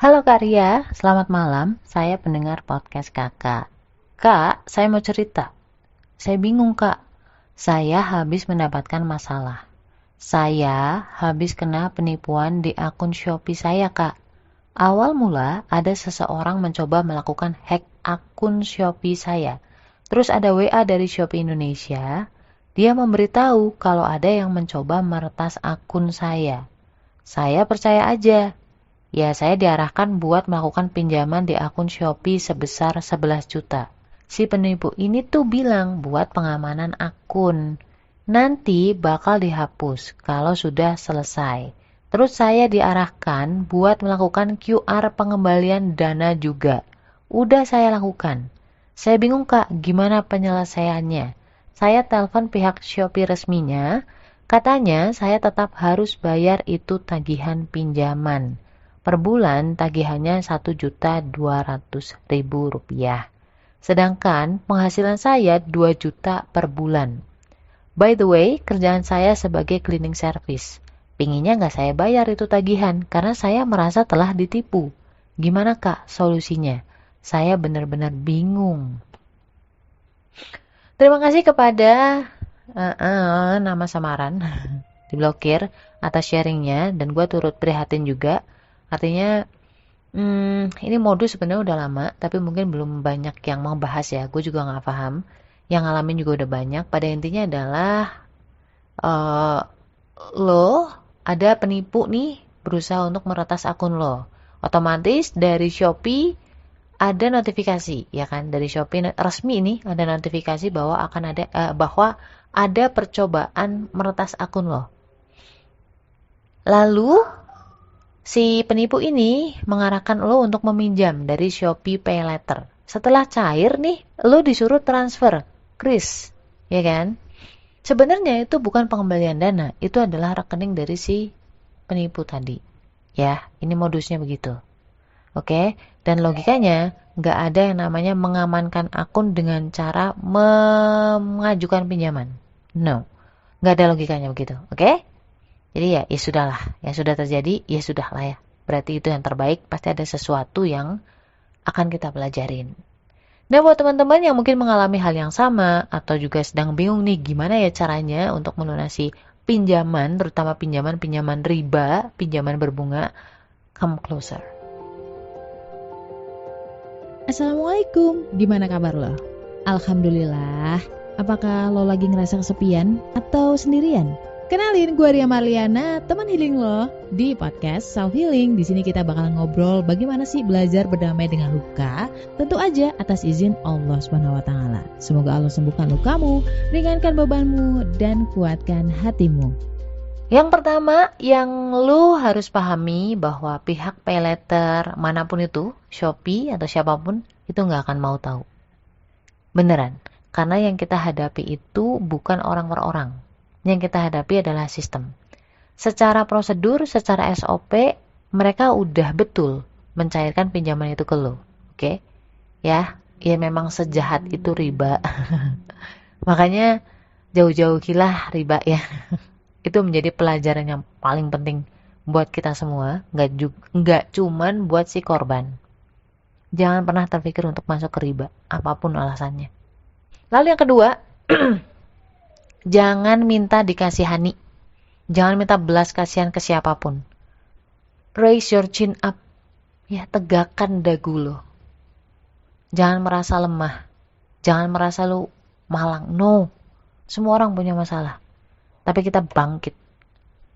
Halo Kak Ria, selamat malam. Saya pendengar podcast Kakak. Kak, saya mau cerita. Saya bingung Kak. Saya habis mendapatkan masalah. Saya habis kena penipuan di akun Shopee saya Kak. Awal mula ada seseorang mencoba melakukan hack akun Shopee saya. Terus ada WA dari Shopee Indonesia. Dia memberitahu kalau ada yang mencoba meretas akun saya. Saya percaya aja. Ya, saya diarahkan buat melakukan pinjaman di akun Shopee sebesar 11 juta. Si penipu ini tuh bilang buat pengamanan akun. Nanti bakal dihapus kalau sudah selesai. Terus saya diarahkan buat melakukan QR pengembalian dana juga. Udah saya lakukan. Saya bingung Kak, gimana penyelesaiannya? Saya telepon pihak Shopee resminya, katanya saya tetap harus bayar itu tagihan pinjaman. Per bulan tagihannya Rp1.200.000. Sedangkan penghasilan saya 2 juta per bulan. By the way, kerjaan saya sebagai cleaning service. Pinginnya nggak saya bayar itu tagihan karena saya merasa telah ditipu. Gimana Kak solusinya? Saya benar-benar bingung. Terima kasih kepada nama samaran diblokir atas sharingnya, dan gue turut prihatin juga. Artinya ini modus sebenarnya udah lama, tapi mungkin belum banyak yang membahas ya. Gue juga nggak paham. Yang ngalamin juga udah banyak. Pada intinya adalah uh, lo ada penipu nih berusaha untuk meretas akun lo. Otomatis dari Shopee ada notifikasi, ya kan? Dari Shopee resmi ini ada notifikasi bahwa ada percobaan meretas akun lo. Lalu si penipu ini mengarahkan lo untuk meminjam dari Shopee Pay Later. Setelah cair nih, lo disuruh transfer kris, ya kan? Sebenarnya itu bukan pengembalian dana, itu adalah rekening dari si penipu tadi. Ya, ini modusnya begitu. Oke, dan logikanya nggak ada yang namanya mengamankan akun dengan cara mengajukan pinjaman. No, nggak ada logikanya begitu. Oke? Jadi ya sudahlah, yang sudah terjadi ya sudahlah ya. Berarti itu yang terbaik, pasti ada sesuatu yang akan kita pelajarin. Nah, buat teman-teman yang mungkin mengalami hal yang sama atau juga sedang bingung nih gimana ya caranya untuk melunasi pinjaman, terutama pinjaman riba, pinjaman berbunga, come closer. Assalamualaikum, gimana kabar lo? Alhamdulillah, apakah lo lagi ngerasa kesepian atau sendirian? Kenalin, gue Ria Marliana, teman healing lo di podcast Self Healing. Di sini kita bakal ngobrol bagaimana sih belajar berdamai dengan luka, tentu aja atas izin Allah SWT. Semoga Allah sembuhkan lukamu, ringankan bebanmu, dan kuatkan hatimu. Yang pertama yang lu harus pahami bahwa pihak pay later manapun itu, Shopee atau siapapun, itu nggak akan mau tahu. Beneran, karena yang kita hadapi itu bukan orang per orang. Yang kita hadapi adalah sistem. Secara prosedur, secara SOP, mereka udah betul mencairkan pinjaman itu ke lo. Oke? Ya memang sejahat itu riba. Makanya jauh-jauhilah riba ya. Itu menjadi pelajaran yang paling penting buat kita semua, nggak cuman buat si korban. Jangan pernah terpikir untuk masuk ke riba, apapun alasannya. Lalu yang kedua, jangan minta dikasihani. Jangan minta belas kasihan ke siapapun. Raise your chin up. Ya, tegakkan dagu lo. Jangan merasa lemah. Jangan merasa lo malang. No. Semua orang punya masalah. Tapi kita bangkit.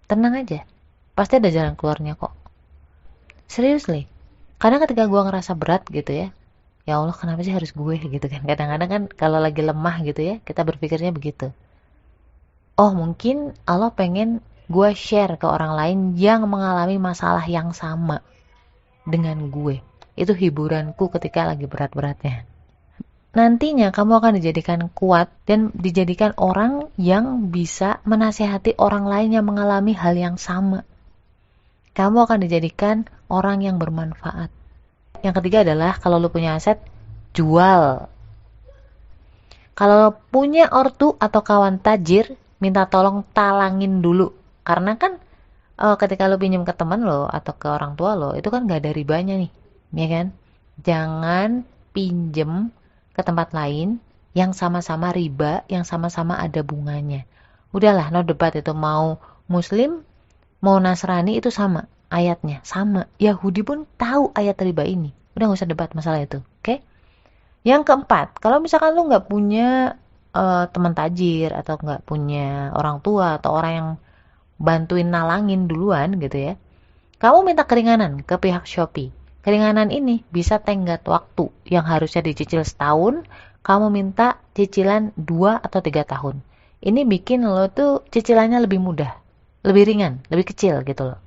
Tenang aja. Pasti ada jalan keluarnya kok. Seriously. Karena ketika gue ngerasa berat gitu ya. Ya Allah, kenapa sih harus gue gitu kan. Kadang-kadang kan kalau lagi lemah gitu ya, kita berpikirnya begitu. Oh, mungkin Allah pengen gue share ke orang lain yang mengalami masalah yang sama dengan gue. Itu hiburanku ketika lagi berat-beratnya. Nantinya kamu akan dijadikan kuat dan dijadikan orang yang bisa menasihati orang lain yang mengalami hal yang sama. Kamu akan dijadikan orang yang bermanfaat. Yang ketiga adalah kalau lu punya aset, jual. Kalau punya ortu atau kawan tajir, minta tolong talangin dulu. Karena kan ketika lo pinjam ke teman lo atau ke orang tua lo, itu kan nggak ada ribanya nih, ya kan? Jangan pinjem ke tempat lain yang sama-sama riba, yang sama-sama ada bunganya. Udahlah, no debat itu. Mau Muslim, mau Nasrani itu sama ayatnya, sama. Yahudi pun tahu ayat riba ini. Udah nggak usah debat masalah itu, oke? Yang keempat, kalau misalkan lu nggak punya teman tajir atau nggak punya orang tua atau orang yang bantuin nalangin duluan gitu ya, kamu minta keringanan ke pihak Shopee. Keringanan ini bisa tenggat waktu yang harusnya dicicil setahun, kamu minta cicilan 2 atau 3 tahun. Ini bikin lo tuh cicilannya lebih mudah, lebih ringan, lebih kecil gitu loh.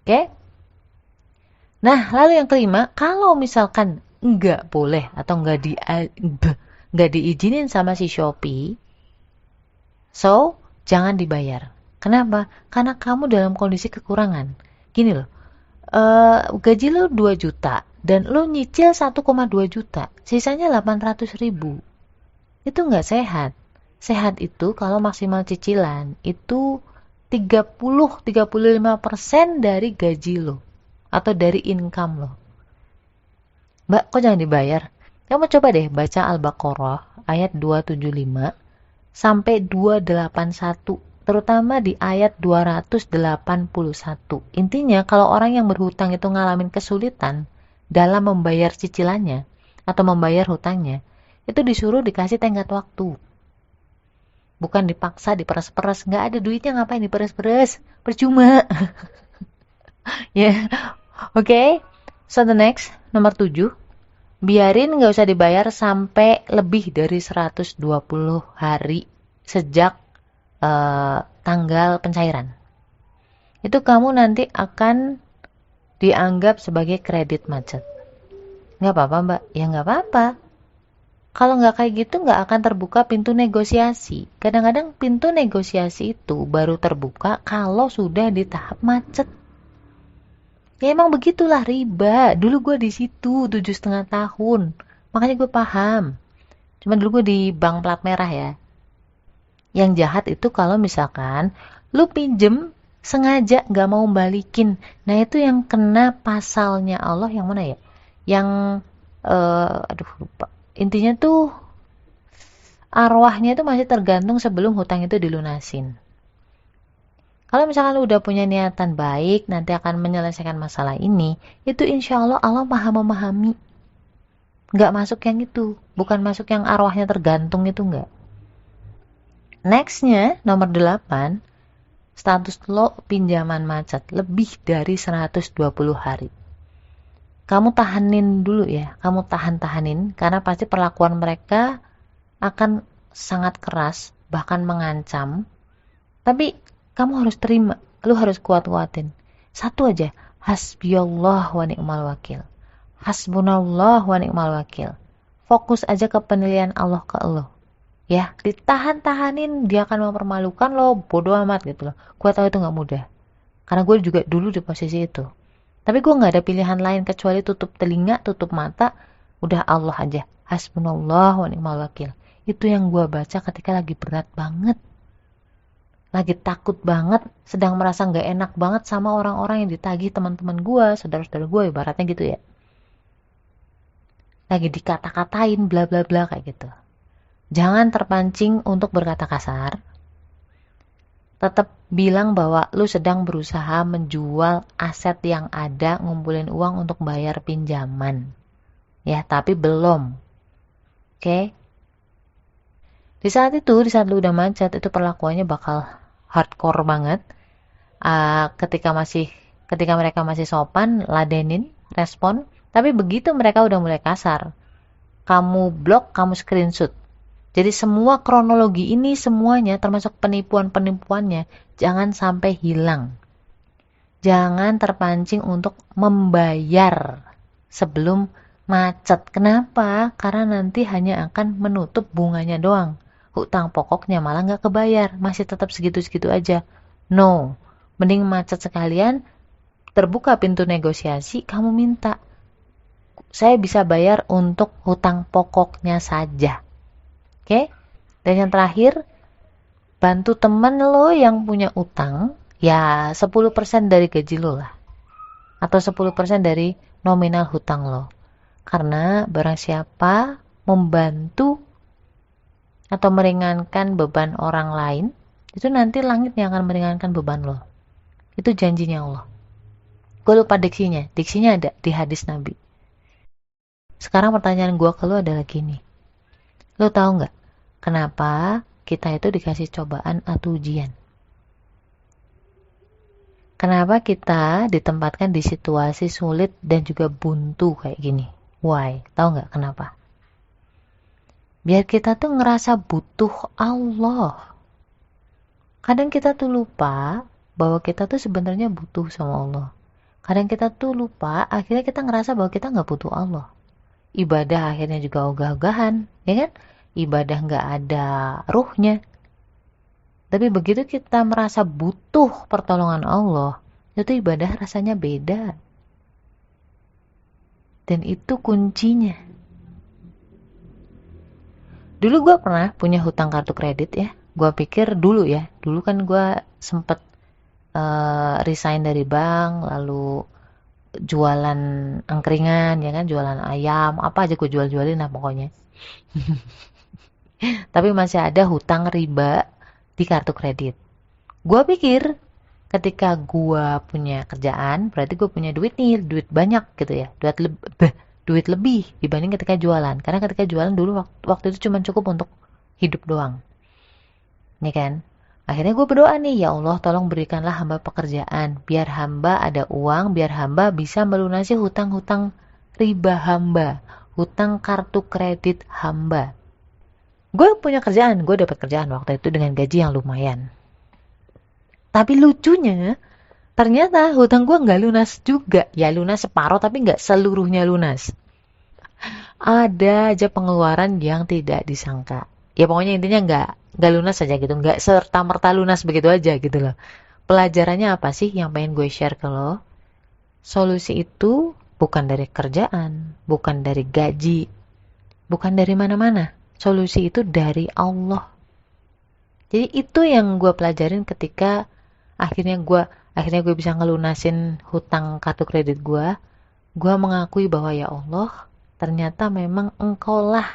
Oke? Nah, lalu yang kelima, kalau misalkan nggak boleh atau nggak diizinin sama si Shopee, so jangan dibayar. Kenapa? Karena kamu dalam kondisi kekurangan. Gini loh, gaji lo 2 juta dan lo nyicil 1,2 juta, sisanya 800.000. Itu nggak sehat. Sehat itu kalau maksimal cicilan itu 30-35% dari gaji lo atau dari income lo. Mbak, kok jangan dibayar? Kamu coba deh baca Al-Baqarah ayat 275 sampai 281, terutama di ayat 281. Intinya kalau orang yang berhutang itu ngalamin kesulitan dalam membayar cicilannya atau membayar hutangnya, itu disuruh dikasih tenggat waktu. Bukan dipaksa, diperes-peres. Nggak ada duitnya, ngapain diperes-peres? Percuma. Ya, oke. So the next, nomor 7. Biarin nggak usah dibayar sampai lebih dari 120 hari sejak tanggal pencairan. Itu kamu nanti akan dianggap sebagai kredit macet. Nggak apa-apa mbak? Ya nggak apa-apa. Kalau nggak kayak gitu nggak akan terbuka pintu negosiasi. Kadang-kadang pintu negosiasi itu baru terbuka kalau sudah di tahap macet. Ya emang begitulah riba. Dulu gue di situ 7,5 tahun. Makanya gue paham. Cuman dulu gue di bank plat merah ya. Yang jahat itu kalau misalkan lu pinjem sengaja nggak mau balikin. Nah itu yang kena pasalnya Allah yang mana ya? Yang aduh lupa. Intinya tuh arwahnya itu masih tergantung sebelum hutang itu dilunasin. Kalau misalkan lu udah punya niatan baik, nanti akan menyelesaikan masalah ini, itu insya Allah Allah maha memahami. Nggak masuk yang itu, bukan masuk yang arwahnya tergantung itu nggak. Nextnya, nomor 8, status lo pinjaman macet lebih dari 120 hari. Kamu tahanin dulu ya, kamu tahanin karena pasti perlakuan mereka akan sangat keras, bahkan mengancam. Tapi kamu harus terima, lu harus kuat-kuatin. Satu aja, hasbiyallah wa ni'mal wakil. Hasbunallah wa ni'mal wakil. Fokus aja ke penilaian Allah ke lo. Ya, ditahan-tahanin dia akan mempermalukan lo, bodoh amat gitu loh. Gue tahu itu gak mudah. Karena gue juga dulu di posisi itu. Tapi gue gak ada pilihan lain kecuali tutup telinga, tutup mata, udah Allah aja. Hasbunallah wa ni'mal wakil. Itu yang gue baca ketika lagi berat banget. Lagi takut banget, sedang merasa gak enak banget sama orang-orang yang ditagih teman-teman gue, saudara-saudara gue ibaratnya gitu ya. Lagi dikata-katain bla bla bla kayak gitu. Jangan terpancing untuk berkata kasar. Tetap bilang bahwa lu sedang berusaha menjual aset yang ada, ngumpulin uang untuk bayar pinjaman. Ya, tapi belum. Oke? Di saat lu udah macet, itu perlakuannya bakal hardcore banget. Ketika mereka masih sopan, ladenin, respon. Tapi begitu mereka udah mulai kasar, kamu blok, kamu screenshot. Jadi semua kronologi ini semuanya termasuk penipuan-penipuannya jangan sampai hilang. Jangan terpancing untuk membayar sebelum macet. Kenapa? Karena nanti hanya akan menutup bunganya doang. Hutang pokoknya malah nggak kebayar. Masih tetap segitu-segitu aja. No. Mending macet sekalian, terbuka pintu negosiasi, kamu minta. Saya bisa bayar untuk hutang pokoknya saja. Oke? Dan yang terakhir, bantu teman lo yang punya utang, ya 10% dari gaji lo lah, atau 10% dari nominal hutang lo. Karena barang siapa membantu atau meringankan beban orang lain, itu nanti langit yang akan meringankan beban lo. Itu janjinya Allah. Gue lupa diksinya ada di hadis Nabi. Sekarang pertanyaan gue ke lo adalah gini, lo tahu nggak kenapa kita itu dikasih cobaan atau ujian? Kenapa kita ditempatkan di situasi sulit dan juga buntu kayak gini? Why? Tahu nggak kenapa? Biar kita tuh ngerasa butuh Allah. Kadang kita tuh lupa bahwa kita tuh sebenarnya butuh sama Allah. Kadang kita tuh lupa, akhirnya kita ngerasa bahwa kita nggak butuh Allah. Ibadah akhirnya juga ogah-ogahan, ya kan? Ibadah nggak ada ruhnya. Tapi begitu kita merasa butuh pertolongan Allah, itu ibadah rasanya beda. Dan itu kuncinya. Dulu gue pernah punya hutang kartu kredit ya. Gue pikir dulu kan gue sempet resign dari bank, lalu jualan angkringan, ya kan, jualan ayam, apa aja gue jual-jualin lah pokoknya. Tapi masih ada hutang riba di kartu kredit. Gue pikir ketika gue punya kerjaan, berarti gue punya duit nih, duit banyak gitu ya, duit lebih dibanding ketika jualan. Karena ketika jualan dulu waktu itu cuma cukup untuk hidup doang, nih kan. Akhirnya gue berdoa nih, ya Allah tolong berikanlah hamba pekerjaan, biar hamba ada uang, biar hamba bisa melunasi hutang-hutang riba hamba, hutang kartu kredit hamba. Gue punya kerjaan, gue dapat kerjaan waktu itu dengan gaji yang lumayan. Tapi lucunya, ternyata hutang gue nggak lunas juga. Ya lunas separuh, tapi nggak seluruhnya lunas. Ada aja pengeluaran yang tidak disangka. Ya pokoknya intinya nggak lunas aja gitu, nggak serta-merta lunas begitu aja gitu loh. Pelajarannya apa sih yang pengen gue share ke lo? Solusi itu bukan dari kerjaan, bukan dari gaji, bukan dari mana-mana. Solusi itu dari Allah. Jadi itu yang gue pelajarin ketika akhirnya gue bisa ngelunasin hutang kartu kredit gue. Gue mengakui bahwa ya Allah, ternyata memang engkaulah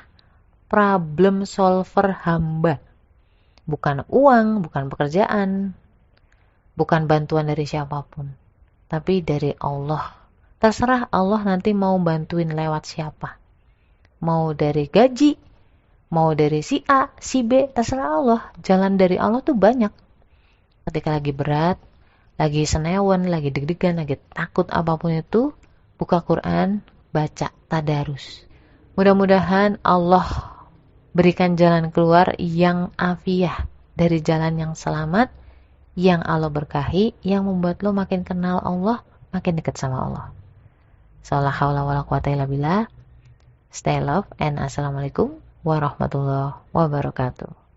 problem solver hamba. Bukan uang, bukan pekerjaan, bukan bantuan dari siapapun, tapi dari Allah. Terserah Allah nanti mau bantuin lewat siapa. Mau dari gaji, mau dari si A, si B, terserah Allah. Jalan dari Allah tuh banyak. Ketika lagi berat, lagi senewan, lagi deg-degan, lagi takut apapun itu, buka Quran, baca tadarus. Mudah-mudahan Allah berikan jalan keluar yang afiah, dari jalan yang selamat, yang Allah berkahi, yang membuat lo makin kenal Allah, makin dekat sama Allah. La haula wala quwata illa billah. Stay love and assalamualaikum warahmatullahi wabarakatuh.